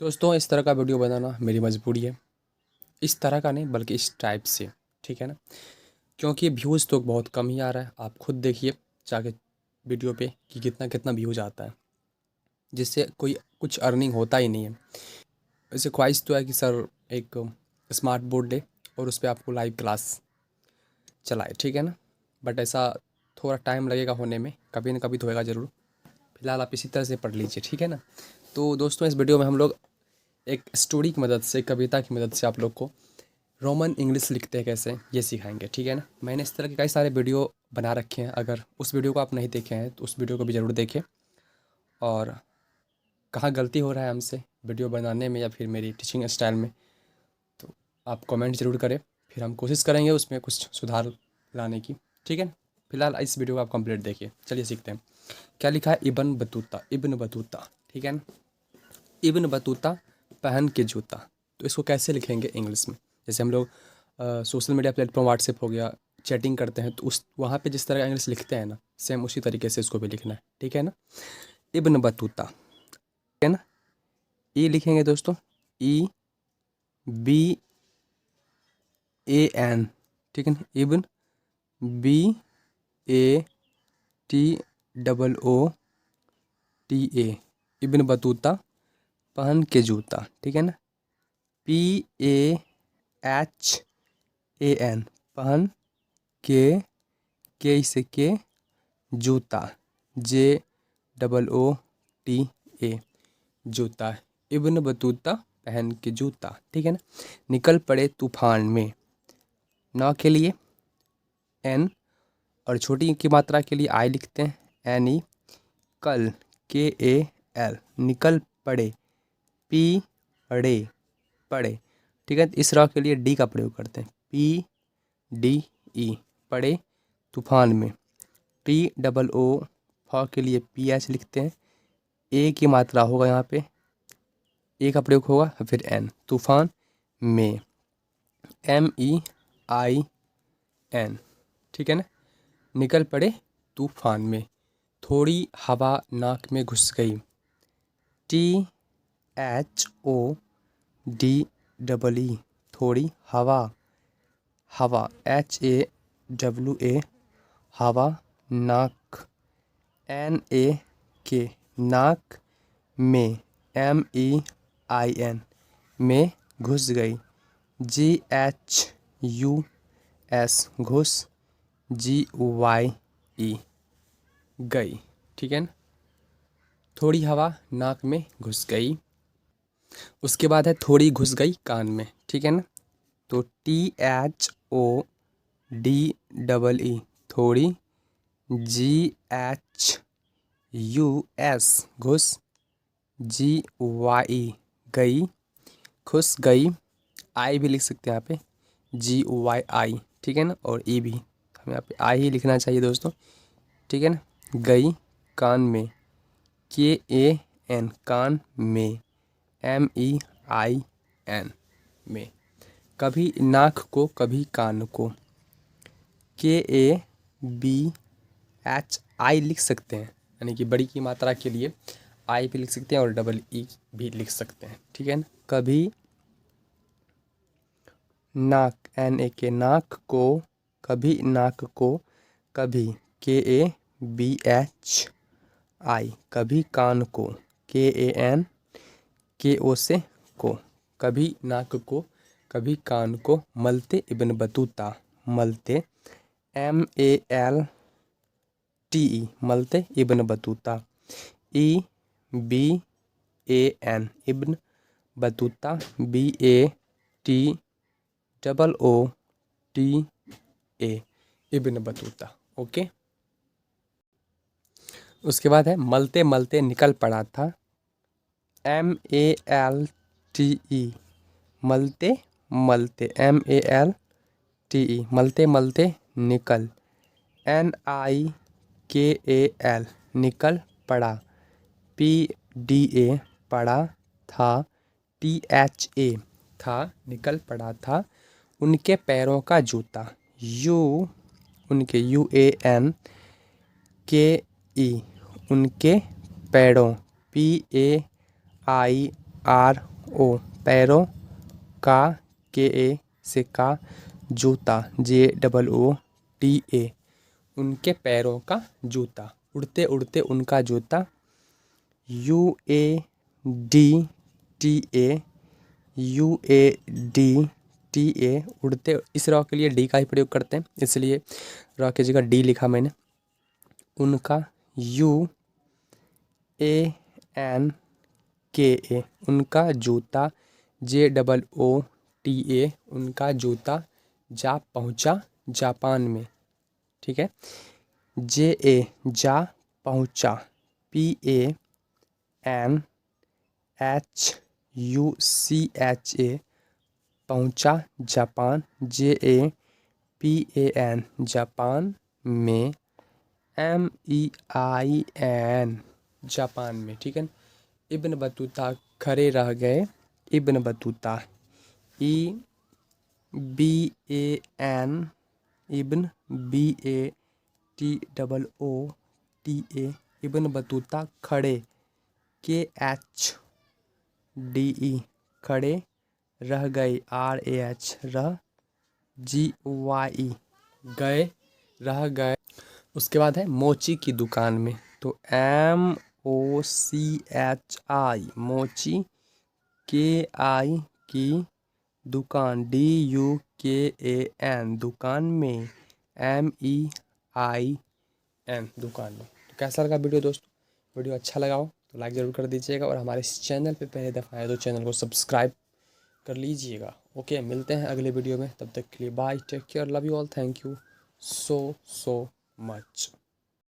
दोस्तों इस तरह का वीडियो बनाना मेरी मजबूरी है। इस तरह का नहीं बल्कि इस टाइप से, ठीक है ना। क्योंकि व्यूज़ तो बहुत कम ही आ रहा है। आप खुद देखिए जाके वीडियो पे कि कितना कितना व्यूज़ आता है, जिससे कोई कुछ अर्निंग होता ही नहीं है। वैसे ख्वाहिश तो है कि सर एक स्मार्ट बोर्ड ले और उस पे आपको लाइव क्लास चलाए, ठीक है ना। बट ऐसा थोड़ा टाइम लगेगा होने में, कभी ना कभी तो होएगा ज़रूर। फिलहाल आप इसी तरह से पढ़ लीजिए, ठीक है ना। तो दोस्तों इस वीडियो में हम लोग एक स्टोरी की मदद से, कविता की मदद से आप लोग को रोमन इंग्लिश लिखते हैं कैसे ये सिखाएंगे, ठीक है ना। मैंने इस तरह के कई सारे वीडियो बना रखे हैं। अगर उस वीडियो को आप नहीं देखे हैं तो उस वीडियो को भी ज़रूर देखें। और कहाँ गलती हो रहा है हमसे वीडियो बनाने में या फिर मेरी टीचिंग स्टाइल में, तो आप कमेंट ज़रूर करें। फिर हम कोशिश करेंगे उसमें कुछ सुधार लाने की, ठीक है ना। फिलहाल इस वीडियो को आप कंप्लीट देखिए। चलिए सीखते हैं। क्या लिखा है? इब्न बतूता, इब्न बतूता, ठीक है ना। इब्न बतूता पहन के जूता। तो इसको कैसे लिखेंगे इंग्लिश में? जैसे हम लोग सोशल मीडिया प्लेटफॉर्म व्हाट्सएप हो गया, चैटिंग करते हैं, तो उस वहाँ पे जिस तरह का इंग्लिश लिखते हैं ना, सेम उसी तरीके से इसको भी लिखना है, ठीक है ना। इब्न बतूता, ठीक है ना। ई लिखेंगे दोस्तों, ई बी ए एन, ठीक है ना। Ibn, B A T double O T A, Ibn Battuta पहन के जूता, ठीक है ना। P A H A N, पहन के से के, जूता, जे डबल ओ टी ए, जूता। इब्न बतूता पहन के जूता, ठीक है ना। निकल पड़े तूफान में, ना के लिए एन और छोटी की मात्रा के लिए आई लिखते हैं, एन ई। कल, के ए एल, निकल पड़े, पी पड़े, पड़े, ठीक है। इस रा के लिए डी का प्रयोग करते हैं, पी डी ई, पड़े तूफान में। टी डबल ओ, फ के लिए पी एच लिखते हैं। ए की मात्रा होगा यहाँ पे, ए का प्रयोग होगा, फिर एन, तूफान में, एम ई आई एन, ठीक है ना। निकल पड़े तूफान में। थोड़ी हवा नाक में घुस गई, T H O D double E, थोड़ी हवा, हवा, एच ए डब्ल्यू ए, हवा, नाक, एन ए के, नाक में, एम ई आई एन, में घुस गई। जी एच यू एस, घुस, जी वाई ई, गई, ठीक है ना। थोड़ी हवा नाक में घुस गई। उसके बाद है थोड़ी घुस गई कान में, ठीक है ना। तो T H O D double E, थोड़ी, जी एच यू एस, घुस, जी वाई, गई, खुश गई। आई भी लिख सकते हैं यहाँ पे, जी वाई आई, ठीक है ना। और ई भी हमें यहाँ पे आई ही लिखना चाहिए दोस्तों, ठीक है ना। गई कान में, के ए एन, कान में, एम ई आई एन, में। कभी नाक को कभी कान को, के ए बी एच आई लिख सकते हैं, यानी कि बड़ी की मात्रा के लिए आई भी लिख सकते हैं और डबल ई भी लिख सकते हैं, ठीक है ना। कभी नाक, एन ए के, नाक को, कभी नाक को, कभी, के ए बी एच आई, कभी कान को, के ए एन, के ओ से को, कभी नाक को कभी कान को। मलते इब्न बतूता, मलते, M A L T E, मलते Ibn Battuta, E B A N, Ibn Battuta, B A T double O T A, Ibn Battuta, okay. उसके बाद है मलते मलते निकल पड़ा था, M A L T E, मलते मलते, M A L T E, मलते मलते निकल, एन आई के ए एल, निकल पड़ा, पी डी ए, पड़ा था, टी एच ए, था, निकल पड़ा था। उनके पैरों का जूता, यू, उनके, यू ए एन के ई, उनके पैरों, पी ए आई PRO पैरों का, KA से का, जूता JOOTA उनके पैरों का जूता, उड़ते उड़ते उनका जूता UADTA उड़ते, इस रॉ के लिए डी का ही प्रयोग करते हैं, इसलिए रॉ की जगह डी लिखा मैंने। उनका UANKA उनका जूता JOOTA उनका जूता जा पहुँचा जापान में, ठीक है। JA जा पहुँचा, PANHUCHA पहुँचा जापान, JAPAN जापान में, MEIN जापान में, ठीक है। इब्न बतूता खड़े रह गए, इब्न बतूता EBAN इब्न BATOOTA इब्न बतूता खड़े, KHDE खड़े, रह गए RAH रह, GYE गए, रह गए। उसके बाद है मोची की दुकान में, तो MOCHI मोची, KI की दुकान, DUKAN दुकान में, MEIN दुकान में। तो कैसा लगा वीडियो दोस्तों? वीडियो अच्छा लगा हो तो लाइक ज़रूर कर दीजिएगा, और हमारे इस चैनल पे पहले दफ़ा आए तो चैनल को सब्सक्राइब कर लीजिएगा। ओके, मिलते हैं अगले वीडियो में, तब तक के लिए bye, take care, love you all, thank you so much.